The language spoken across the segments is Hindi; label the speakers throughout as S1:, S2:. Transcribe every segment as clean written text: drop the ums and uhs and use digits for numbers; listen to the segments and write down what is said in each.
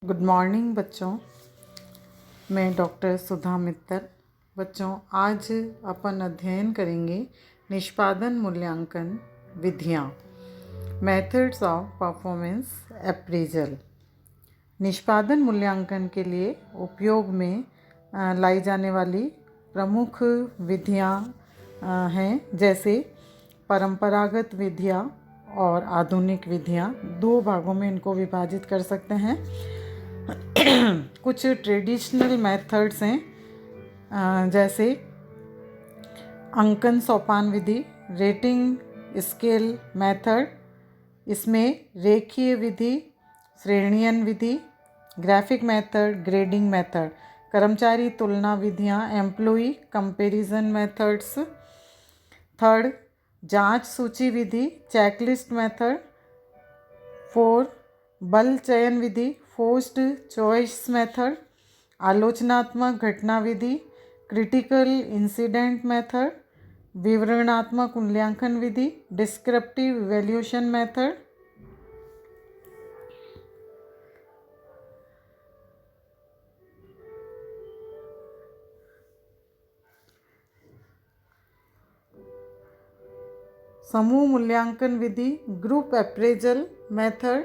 S1: गुड मॉर्निंग बच्चों। मैं डॉक्टर सुधा मित्तल। बच्चों, आज अपन अध्ययन करेंगे निष्पादन मूल्यांकन विधियाँ, मेथड्स ऑफ परफॉर्मेंस अप्रेजल। निष्पादन मूल्यांकन के लिए उपयोग में लाई जाने वाली प्रमुख विधियाँ हैं, जैसे परंपरागत विधियाँ और आधुनिक विधियाँ। दो भागों में इनको विभाजित कर सकते हैं। कुछ ट्रेडिशनल मेथड्स हैं, जैसे अंकन सोपान विधि, रेटिंग स्केल मेथड। इसमें रेखीय विधि, श्रेणीयन विधि, ग्राफिक मेथड, ग्रेडिंग मेथड, कर्मचारी तुलना विधियाँ, एम्प्लॉई कंपैरिजन मेथड्स। थर्ड, जांच सूची विधि, चेकलिस्ट मेथड। 4, बल चयन विधि, फोर्स्ड चॉइस मेथड, आलोचनात्मक घटना विधि, क्रिटिकल इंसिडेंट मेथड, विवरणात्मक मूल्यांकन विधि, डिस्क्रिप्टिव इवैल्यूएशन मेथड। समूह मूल्यांकन विधि, ग्रुप अप्रेजल मेथड,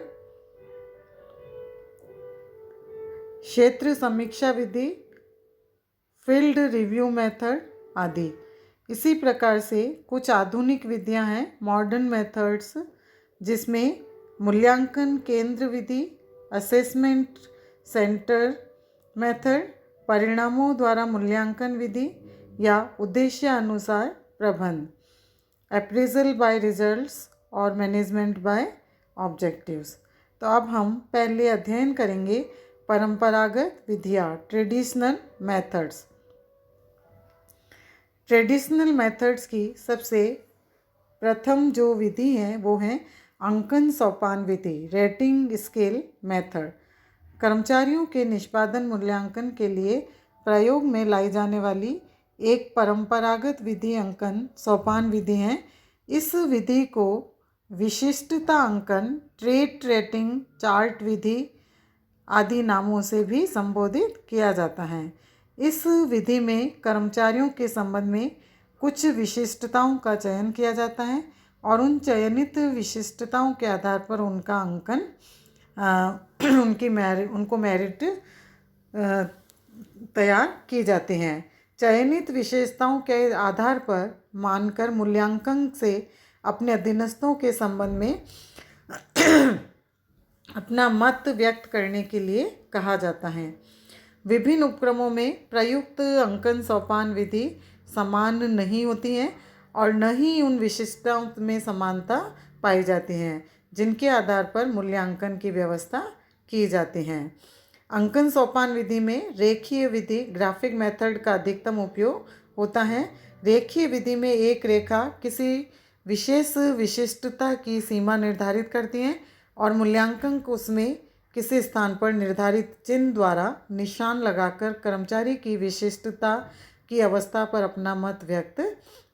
S1: क्षेत्र समीक्षा विधि, फील्ड रिव्यू मेथड आदि। इसी प्रकार से कुछ आधुनिक विधियां हैं, मॉडर्न मेथड्स, जिसमें मूल्यांकन केंद्र विधि, असेसमेंट सेंटर मेथड, परिणामों द्वारा मूल्यांकन विधि या उद्देश्य अनुसार प्रबंध, अप्रेजल बाय रिजल्ट्स और मैनेजमेंट बाय ऑब्जेक्टिव्स। तो अब हम पहले अध्ययन करेंगे परंपरागत विधियाँ, ट्रेडिशनल मेथड्स। ट्रेडिशनल मेथड्स की सबसे प्रथम जो विधि है वो है अंकन सोपान विधि, रेटिंग स्केल मेथड। कर्मचारियों के निष्पादन मूल्यांकन के लिए प्रयोग में लाई जाने वाली एक परंपरागत विधि अंकन सोपान विधि है। इस विधि को विशिष्टता अंकन, ट्रेट रेटिंग, चार्ट विधि आदि नामों से भी संबोधित किया जाता है। इस विधि में कर्मचारियों के संबंध में कुछ विशिष्टताओं का चयन किया जाता है और उन चयनित विशिष्टताओं के आधार पर उनका अंकन उनको मेरिट तैयार की जाते हैं। चयनित विशेषताओं के आधार पर मानकर मूल्यांकन से अपने अधीनस्थों के संबंध में अपना मत व्यक्त करने के लिए कहा जाता है। विभिन्न उपक्रमों में प्रयुक्त अंकन सोपान विधि समान नहीं होती है और न ही उन विशिष्टताओं में समानता पाई जाती है जिनके आधार पर मूल्यांकन की व्यवस्था की जाती है। अंकन सोपान विधि में रेखीय विधि, ग्राफिक मेथड का अधिकतम उपयोग होता है। रेखीय विधि में एक रेखा किसी विशेष विशिष्टता की सीमा निर्धारित करती है और मूल्यांकन को उसमें किसी स्थान पर निर्धारित चिन्ह द्वारा निशान लगाकर कर्मचारी की विशिष्टता की अवस्था पर अपना मत व्यक्त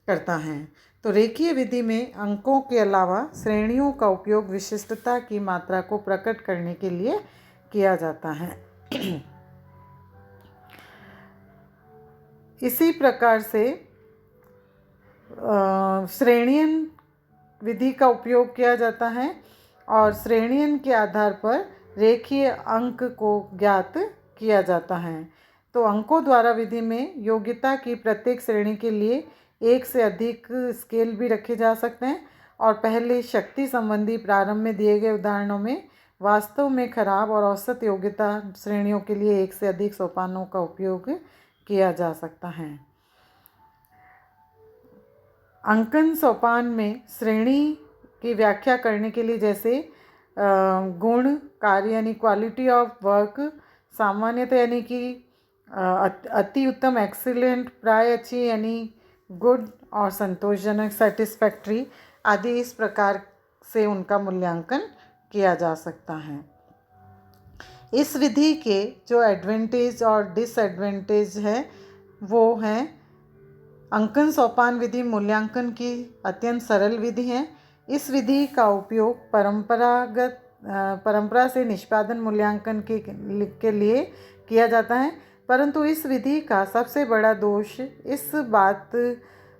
S1: करता है। तो रेखीय विधि में अंकों के अलावा श्रेणियों का उपयोग विशिष्टता की मात्रा को प्रकट करने के लिए किया जाता है। इसी प्रकार से श्रेणीयन विधि का उपयोग किया जाता है और श्रेणीयन के आधार पर रेखीय अंक को ज्ञात किया जाता है। तो अंकों द्वारा विधि में योग्यता की प्रत्येक श्रेणी के लिए एक से अधिक स्केल भी रखे जा सकते हैं और पहले शक्ति संबंधी प्रारंभ में दिए गए उदाहरणों में वास्तव में खराब और औसत योग्यता श्रेणियों के लिए एक से अधिक सोपानों का उपयोग किया जा सकता है। अंकन सोपान में श्रेणी की व्याख्या करने के लिए जैसे गुण, कार्य यानी क्वालिटी ऑफ वर्क, सामान्यतः यानी कि अति उत्तम एक्सीलेंट, प्राय अच्छी यानी गुड और संतोषजनक सेटिस्फैक्ट्री आदि, इस प्रकार से उनका मूल्यांकन किया जा सकता है। इस विधि के जो एडवांटेज और डिसएडवांटेज है वो हैं, अंकन सोपान विधि मूल्यांकन की अत्यंत सरल विधि है। इस विधि का उपयोग परंपरागत परंपरा से निष्पादन मूल्यांकन के लिए किया जाता है, परंतु इस विधि का सबसे बड़ा दोष इस बात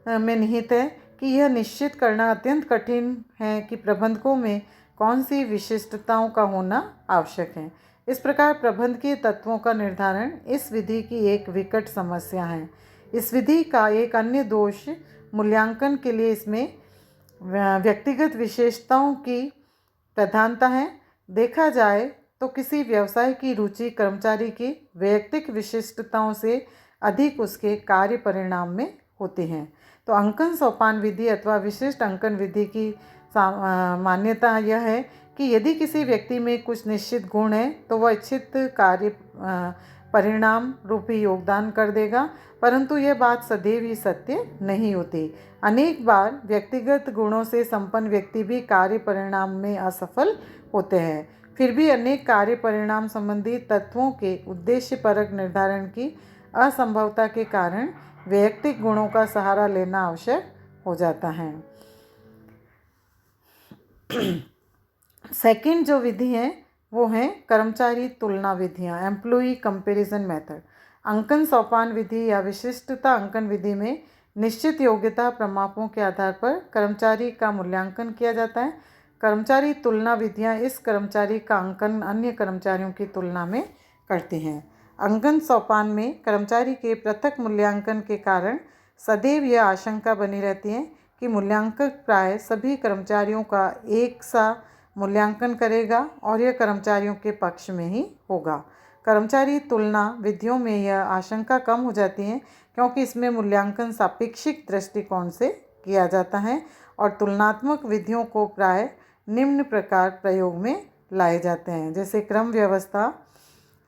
S1: में निहित है कि यह निश्चित करना अत्यंत कठिन है कि प्रबंधकों में कौन सी विशिष्टताओं का होना आवश्यक है। इस प्रकार प्रबंधकीय तत्वों का निर्धारण इस विधि की एक विकट समस्या है। इस विधि का एक अन्य दोष मूल्यांकन के लिए इसमें व्यक्तिगत विशेषताओं की प्रधानता है। देखा जाए तो किसी व्यवसाय की रुचि कर्मचारी की वैयक्तिक विशिष्टताओं से अधिक उसके कार्य परिणाम में होती हैं। तो अंकन सोपान विधि अथवा विशिष्ट अंकन विधि की मान्यता यह है कि यदि किसी व्यक्ति में कुछ निश्चित गुण है तो वह इच्छित कार्य परिणाम रूपी योगदान कर देगा, परंतु यह बात सदैव ही सत्य नहीं होती। अनेक बार व्यक्तिगत गुणों से संपन्न व्यक्ति भी कार्य परिणाम में असफल होते हैं। फिर भी अनेक कार्य परिणाम संबंधी तत्वों के उद्देश्यपरक निर्धारण की असंभवता के कारण वैयक्तिक गुणों का सहारा लेना आवश्यक हो जाता है। सेकंड जो विधि है वो है कर्मचारी तुलना विधियाँ, एम्प्लॉई कंपैरिजन मेथड। अंकन सोपान विधि या विशिष्टता अंकन विधि में निश्चित योग्यता प्रमापों के आधार पर कर्मचारी का मूल्यांकन किया जाता है। कर्मचारी तुलना विधियाँ इस कर्मचारी का अंकन अन्य कर्मचारियों की तुलना में करती हैं। अंकन सोपान में कर्मचारी के पृथक मूल्यांकन के कारण सदैव यह आशंका बनी रहती है कि मूल्यांकक प्राय सभी कर्मचारियों का एक सा मूल्यांकन करेगा और यह कर्मचारियों के पक्ष में ही होगा। कर्मचारी तुलना विधियों में यह आशंका कम हो जाती है क्योंकि इसमें मूल्यांकन सापेक्षिक दृष्टिकोण से किया जाता है और तुलनात्मक विधियों को प्राय निम्न प्रकार प्रयोग में लाए जाते हैं, जैसे क्रम व्यवस्था,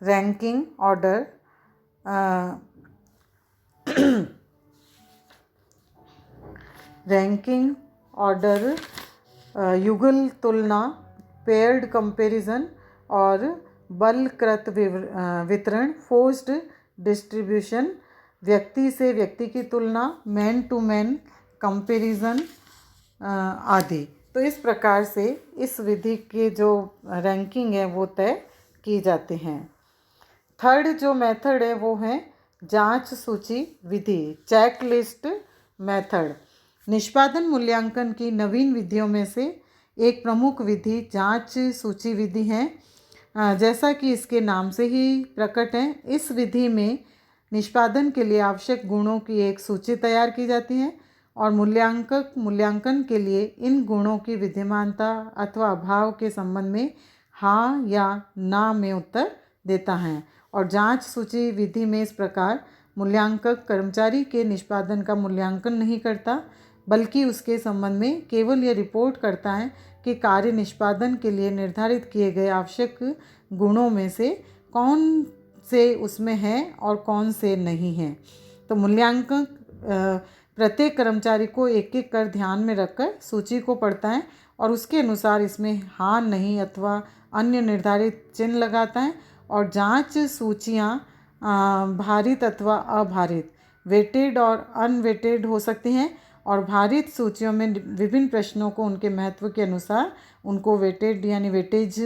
S1: रैंकिंग ऑर्डर, रैंकिंग ऑर्डर, युगल तुलना, पेयर्ड कंपैरिजन और बलकृत वितरण, फोर्स्ड डिस्ट्रीब्यूशन, व्यक्ति से व्यक्ति की तुलना, मैन टू मैन कंपैरिजन आदि। तो इस प्रकार से इस विधि के जो रैंकिंग है वो तय की जाती हैं। थर्ड जो मेथड है वो है जांच सूची विधि, चेक लिस्ट मेथड। निष्पादन मूल्यांकन की नवीन विधियों में से एक प्रमुख विधि जांच सूची विधि है। जैसा कि इसके नाम से ही प्रकट है, इस विधि में निष्पादन के लिए आवश्यक गुणों की एक सूची तैयार की जाती है और मूल्यांकक मूल्यांकन के लिए इन गुणों की विद्यमानता अथवा अभाव के संबंध में हाँ या ना में उत्तर देता है। और जांच सूची विधि में इस प्रकार मूल्यांकक कर्मचारी के निष्पादन का मूल्यांकन नहीं करता, बल्कि उसके संबंध में केवल यह रिपोर्ट करता है कि कार्य निष्पादन के लिए निर्धारित किए गए आवश्यक गुणों में से कौन से उसमें है और कौन से नहीं हैं। तो मूल्यांकन प्रत्येक कर्मचारी को एक एक कर ध्यान में रखकर सूची को पढ़ता है और उसके अनुसार इसमें हाँ, नहीं अथवा अन्य निर्धारित चिन्ह लगाता है। और जांच सूचियाँ भारित अथवा अभारित, वेटेड और अनवेटेड हो सकती हैं और भारित सूचियों में विभिन्न प्रश्नों को उनके महत्व के अनुसार उनको वेटेड यानी वेटेज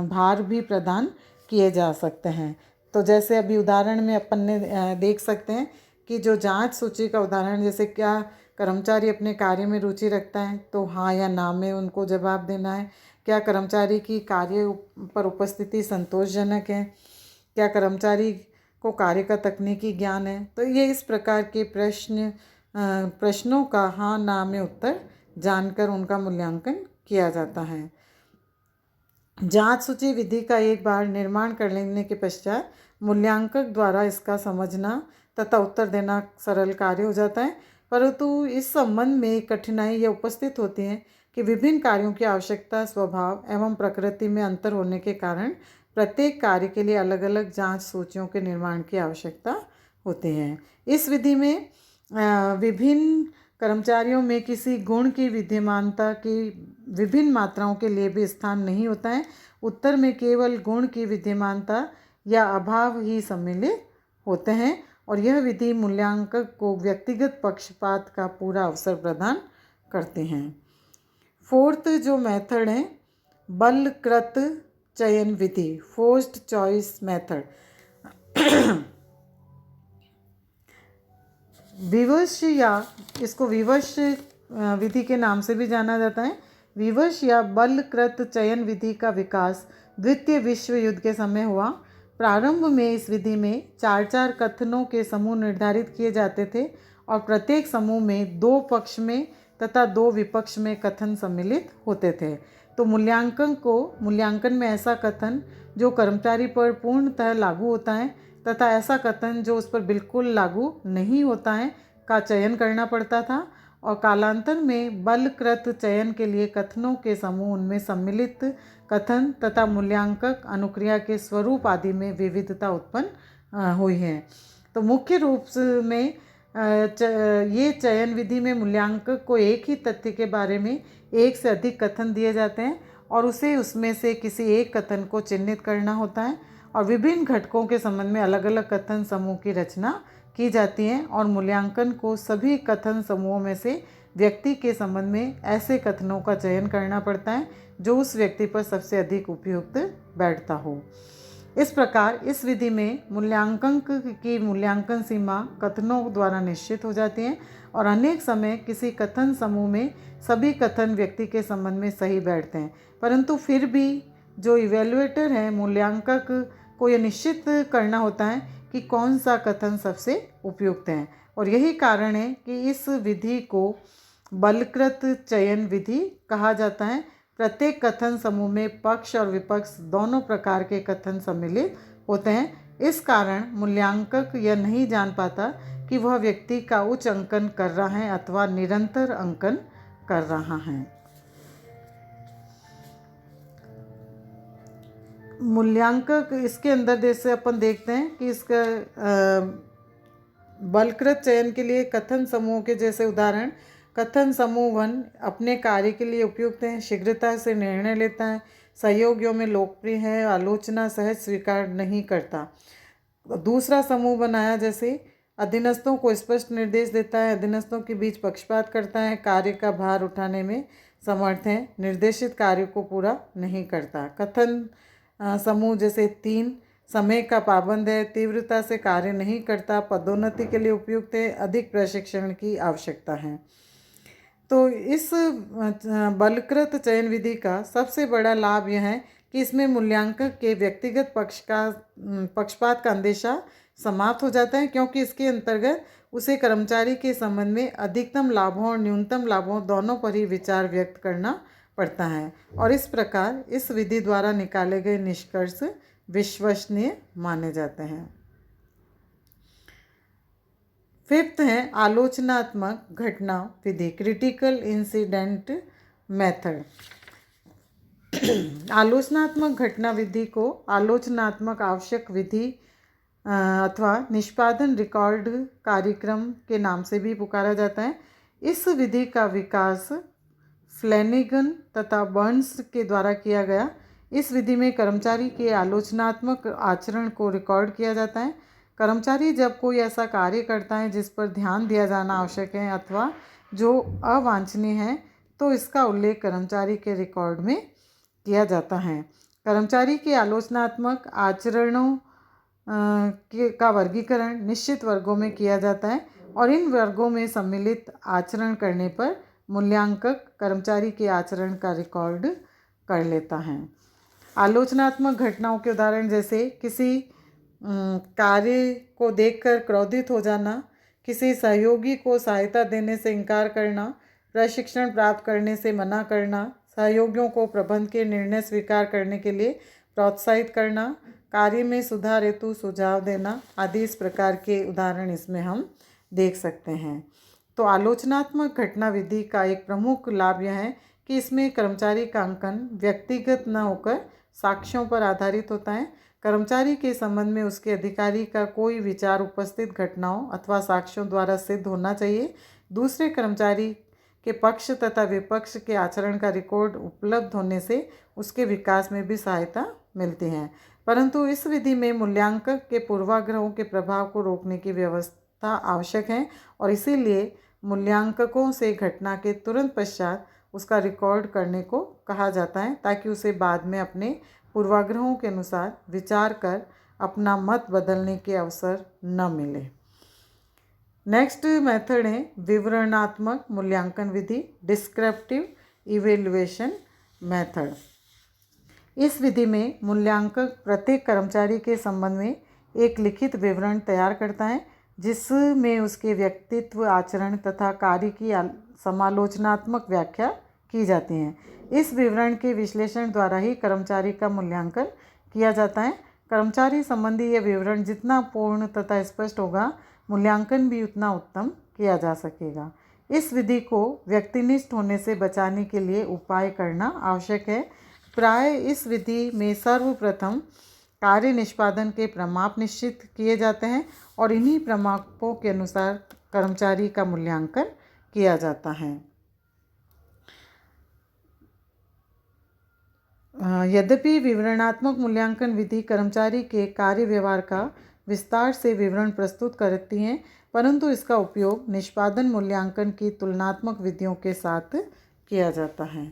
S1: भार भी प्रदान किए जा सकते हैं। तो जैसे अभी उदाहरण में अपन ने देख सकते हैं कि जो जांच सूची का उदाहरण, जैसे क्या कर्मचारी अपने कार्य में रुचि रखता है, तो हाँ या ना में उनको जवाब देना है। क्या कर्मचारी की कार्य पर उपस्थिति संतोषजनक है, क्या कर्मचारी को कार्य का तकनीकी ज्ञान है। तो ये इस प्रकार के प्रश्नों का हाँ ना में उत्तर जानकर उनका मूल्यांकन किया जाता है। जांच सूची विधि का एक बार निर्माण कर लेने के पश्चात मूल्यांकक द्वारा इसका समझना तथा उत्तर देना सरल कार्य हो जाता है, परंतु इस संबंध में एक कठिनाई यह उपस्थित होती है कि विभिन्न कार्यों की आवश्यकता, स्वभाव एवं प्रकृति में अंतर होने के कारण प्रत्येक कार्य के लिए अलग अलग जांच सूचियों के निर्माण की आवश्यकता होती है। इस विधि में विभिन्न कर्मचारियों में किसी गुण की विद्यमानता की विभिन्न मात्राओं के लिए भी स्थान नहीं होता है। उत्तर में केवल गुण की विद्यमानता या अभाव ही सम्मिलित होते हैं और यह विधि मूल्यांकक को व्यक्तिगत पक्षपात का पूरा अवसर प्रदान करते हैं। फोर्थ जो मेथड है बलकृत चयन विधि, फोर्स्ड चॉइस मेथड। विवश या इसको विवश विधि के नाम से भी जाना जाता है। विवश या बलकृत चयन विधि का विकास द्वितीय विश्व युद्ध के समय हुआ। प्रारंभ में इस विधि में 4-4 कथनों के समूह निर्धारित किए जाते थे और प्रत्येक समूह में 2 पक्ष में तथा 2 विपक्ष में कथन सम्मिलित होते थे। तो मूल्यांकन में ऐसा कथन जो कर्मचारी पर पूर्णतः लागू होता है तथा ऐसा कथन जो उस पर बिल्कुल लागू नहीं होता है का चयन करना पड़ता था। और कालांतर में बलकृत चयन के लिए कथनों के समूह, उनमें सम्मिलित कथन तथा मूल्यांकक अनुक्रिया के स्वरूप आदि में विविधता उत्पन्न हुई है। तो मुख्य रूप में ये चयन विधि में मूल्यांकक को एक ही तथ्य के बारे में एक से अधिक कथन दिए जाते हैं और उसे उसमें से किसी एक कथन को चिन्हित करना होता है और विभिन्न घटकों के संबंध में अलग अलग कथन समूह की रचना की जाती है और मूल्यांकन को सभी कथन समूहों में से व्यक्ति के संबंध में ऐसे कथनों का चयन करना पड़ता है जो उस व्यक्ति पर सबसे अधिक उपयुक्त बैठता हो। इस प्रकार इस विधि में मूल्यांकन की मूल्यांकन सीमा कथनों द्वारा निश्चित हो जाती है और अनेक समय किसी कथन समूह में सभी कथन व्यक्ति के संबंध में सही बैठते हैं, परंतु फिर भी जो इवेल्युएटर है, मूल्यांकक को यह निश्चित करना होता है कि कौन सा कथन सबसे उपयुक्त है। और यही कारण है कि इस विधि को बलकृत चयन विधि कहा जाता है। प्रत्येक कथन समूह में पक्ष और विपक्ष दोनों प्रकार के कथन सम्मिलित होते हैं। इस कारण मूल्यांकक यह नहीं जान पाता कि वह व्यक्ति का उच्च अंकन कर रहा है अथवा निरंतर अंकन कर रहा है। मूल्यांकक इसके अंदर जैसे अपन देखते हैं कि इसका बलकृत चयन के लिए कथन समूह के जैसे उदाहरण, कथन समूह 1 अपने कार्य के लिए उपयुक्त है, शीघ्रता से निर्णय लेता है, सहयोगियों में लोकप्रिय है, आलोचना सहज स्वीकार नहीं करता। दूसरा समूह बनाया जैसे अधीनस्थों को स्पष्ट निर्देश देता है, अधीनस्थों के बीच पक्षपात करता है, कार्य का भार उठाने में समर्थ है, निर्देशित कार्य को पूरा नहीं करता। कथन समूह जैसे 3 समय का पाबंद है, तीव्रता से कार्य नहीं करता, पदोन्नति के लिए उपयुक्त है, अधिक प्रशिक्षण की आवश्यकता है। तो इस बलकृत चयन विधि का सबसे बड़ा लाभ यह है कि इसमें मूल्यांकक के व्यक्तिगत पक्षपात का अंदेशा समाप्त हो जाता है, क्योंकि इसके अंतर्गत उसे कर्मचारी के संबंध में अधिकतम लाभों और न्यूनतम लाभों दोनों पर ही विचार व्यक्त करना पड़ता है और इस प्रकार इस विधि द्वारा निकाले गए निष्कर्ष विश्वसनीय माने जाते हैं। 5th है आलोचनात्मक घटना विधि, क्रिटिकल इंसिडेंट मेथड। आलोचनात्मक घटना विधि को आलोचनात्मक आवश्यक विधि अथवा निष्पादन रिकॉर्ड कार्यक्रम के नाम से भी पुकारा जाता है। इस विधि का विकास फ्लैनेगन तथा बर्न्स के द्वारा किया गया। इस विधि में कर्मचारी के आलोचनात्मक आचरण को रिकॉर्ड किया जाता है। कर्मचारी जब कोई ऐसा कार्य करता है जिस पर ध्यान दिया जाना आवश्यक है अथवा जो अवांछनीय है, तो इसका उल्लेख कर्मचारी के रिकॉर्ड में किया जाता है। कर्मचारी के आलोचनात्मक आचरणों का वर्गीकरण निश्चित वर्गों में किया जाता है और इन वर्गों में सम्मिलित आचरण करने पर मूल्यांकक कर्मचारी के आचरण का रिकॉर्ड कर लेता है। आलोचनात्मक घटनाओं के उदाहरण जैसे किसी कार्य को देखकर क्रोधित हो जाना, किसी सहयोगी को सहायता देने से इनकार करना, प्रशिक्षण प्राप्त करने से मना करना, सहयोगियों को प्रबंध के निर्णय स्वीकार करने के लिए प्रोत्साहित करना, कार्य में सुधार हेतु सुझाव देना आदि इस प्रकार के उदाहरण इसमें हम देख सकते हैं। तो आलोचनात्मक घटना विधि का एक प्रमुख लाभ यह है कि इसमें कर्मचारी का अंकन व्यक्तिगत न होकर साक्ष्यों पर आधारित होता है। कर्मचारी के संबंध में उसके अधिकारी का कोई विचार उपस्थित घटनाओं अथवा साक्ष्यों द्वारा सिद्ध होना चाहिए। दूसरे कर्मचारी के पक्ष तथा विपक्ष के आचरण का रिकॉर्ड उपलब्ध होने से उसके विकास में भी सहायता मिलती है। परंतु इस विधि में मूल्यांकक के पूर्वाग्रहों के प्रभाव को रोकने की व्यवस्था आवश्यक है और इसीलिए मूल्यांककों से घटना के तुरंत पश्चात उसका रिकॉर्ड करने को कहा जाता है, ताकि उसे बाद में अपने पूर्वाग्रहों के अनुसार विचार कर अपना मत बदलने के अवसर न मिले। नेक्स्ट मेथड है विवरणात्मक मूल्यांकन विधि, डिस्क्रिप्टिव इवेल्युएशन मेथड। इस विधि में मूल्यांकक प्रत्येक कर्मचारी के संबंध में एक लिखित विवरण तैयार करता है, जिसमें उसके व्यक्तित्व, आचरण तथा कार्य की समालोचनात्मक व्याख्या की जाती है। इस विवरण के विश्लेषण द्वारा ही कर्मचारी का मूल्यांकन किया जाता है। कर्मचारी संबंधी यह विवरण जितना पूर्ण तथा स्पष्ट होगा, मूल्यांकन भी उतना उत्तम किया जा सकेगा। इस विधि को व्यक्तिनिष्ठ होने से बचाने के लिए उपाय करना आवश्यक है। प्राय इस विधि में सर्वप्रथम कार्य निष्पादन के प्रमाप निश्चित किए जाते हैं और इन्हीं प्रमापों के अनुसार कर्मचारी का मूल्यांकन किया जाता है। यद्यपि विवरणात्मक मूल्यांकन विधि कर्मचारी के कार्य व्यवहार का विस्तार से विवरण प्रस्तुत करती हैं, परंतु इसका उपयोग निष्पादन मूल्यांकन की तुलनात्मक विधियों के साथ किया जाता है।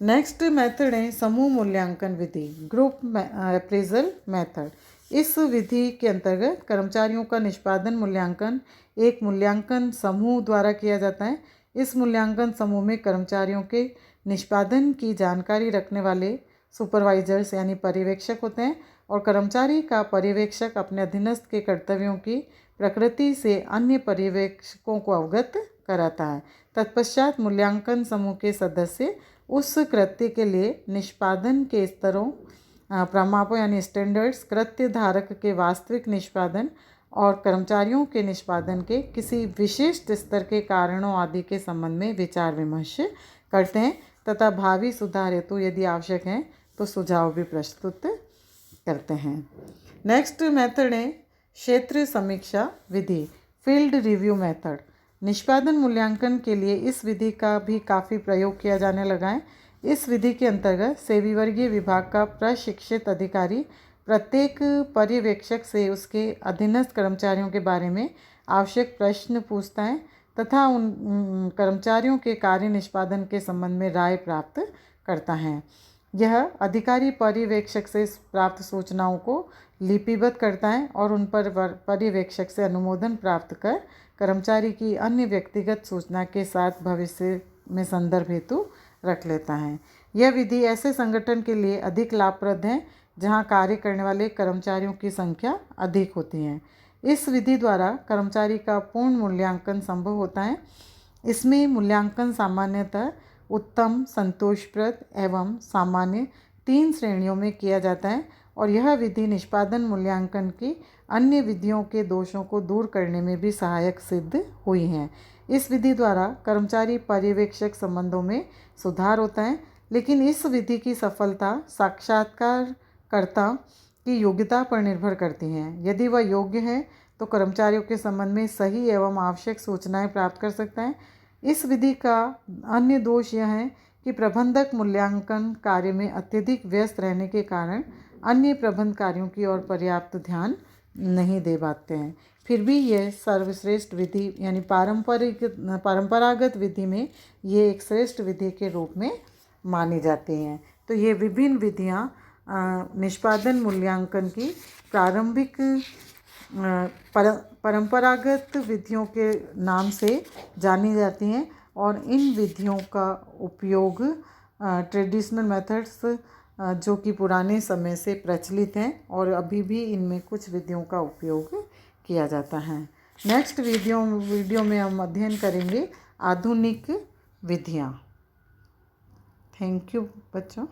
S1: नेक्स्ट मेथड है समूह मूल्यांकन विधि, ग्रुप अप्रेजल मेथड। इस विधि के अंतर्गत कर्मचारियों का निष्पादन मूल्यांकन एक मूल्यांकन समूह द्वारा किया जाता है। इस मूल्यांकन समूह में कर्मचारियों के निष्पादन की जानकारी रखने वाले सुपरवाइजर्स यानी पर्यवेक्षक होते हैं, और कर्मचारी का पर्यवेक्षक अपने अधीनस्थ के कर्तव्यों की प्रकृति से अन्य पर्यवेक्षकों को अवगत कराता है। तत्पश्चात मूल्यांकन समूह के सदस्य उस कृत्य के लिए निष्पादन के स्तरों, प्रमापों यानी स्टैंडर्ड्स, कृत्य धारक के वास्तविक निष्पादन और कर्मचारियों के निष्पादन के किसी विशिष्ट स्तर के कारणों आदि के संबंध में विचार विमर्श करते हैं तथा भावी सुधार हेतु यदि आवश्यक है तो सुझाव भी प्रस्तुत करते हैं। नेक्स्ट मेथड है क्षेत्र समीक्षा विधि, फील्ड रिव्यू मेथड। निष्पादन मूल्यांकन के लिए इस विधि का भी काफ़ी प्रयोग किया जाने लगा है। इस विधि के अंतर्गत सेवीवर्गीय विभाग का प्रशिक्षित अधिकारी प्रत्येक पर्यवेक्षक से उसके अधीनस्थ कर्मचारियों के बारे में आवश्यक प्रश्न पूछता है तथा उन कर्मचारियों के कार्य निष्पादन के संबंध में राय प्राप्त करता है। यह अधिकारी पर्यवेक्षक से प्राप्त सूचनाओं को लिपिबद्ध करता है और उन पर पर्यवेक्षक से अनुमोदन प्राप्त कर कर्मचारी की अन्य व्यक्तिगत सूचना के साथ भविष्य में संदर्भ हेतु रख लेता है। यह विधि ऐसे संगठन के लिए अधिक लाभप्रद है जहां कार्य करने वाले कर्मचारियों की संख्या अधिक होती है। इस विधि द्वारा कर्मचारी का पूर्ण मूल्यांकन संभव होता है। इसमें मूल्यांकन सामान्यतः उत्तम, संतोषप्रद एवं सामान्य 3 श्रेणियों में किया जाता है और यह विधि निष्पादन मूल्यांकन की अन्य विधियों के दोषों को दूर करने में भी सहायक सिद्ध हुई है। इस विधि द्वारा कर्मचारी पर्यवेक्षक संबंधों में सुधार होता है, लेकिन इस विधि की सफलता साक्षात्कारकर्ता की योग्यता पर निर्भर करती है। यदि वह योग्य है तो कर्मचारियों के संबंध में सही एवं आवश्यक सूचनाएं प्राप्त कर सकता है। इस विधि का अन्य दोष यह है कि प्रबंधक मूल्यांकन कार्य में अत्यधिक व्यस्त रहने के कारण अन्य प्रबंध कार्यों की ओर पर्याप्त ध्यान नहीं दे पाते हैं। फिर भी यह सर्वश्रेष्ठ विधि यानी परंपरागत विधि में ये एक श्रेष्ठ विधि के रूप में मानी जाती हैं। तो ये विभिन्न विधियाँ निष्पादन मूल्यांकन की प्रारंभिक परंपरागत विधियों के नाम से जानी जाती हैं और इन विधियों का उपयोग ट्रेडिशनल मेथड्स जो कि पुराने समय से प्रचलित हैं और अभी भी इनमें कुछ विधियों का उपयोग किया जाता है। नेक्स्ट वीडियो में हम अध्ययन करेंगे आधुनिक विधियाँ। थैंक यू बच्चों।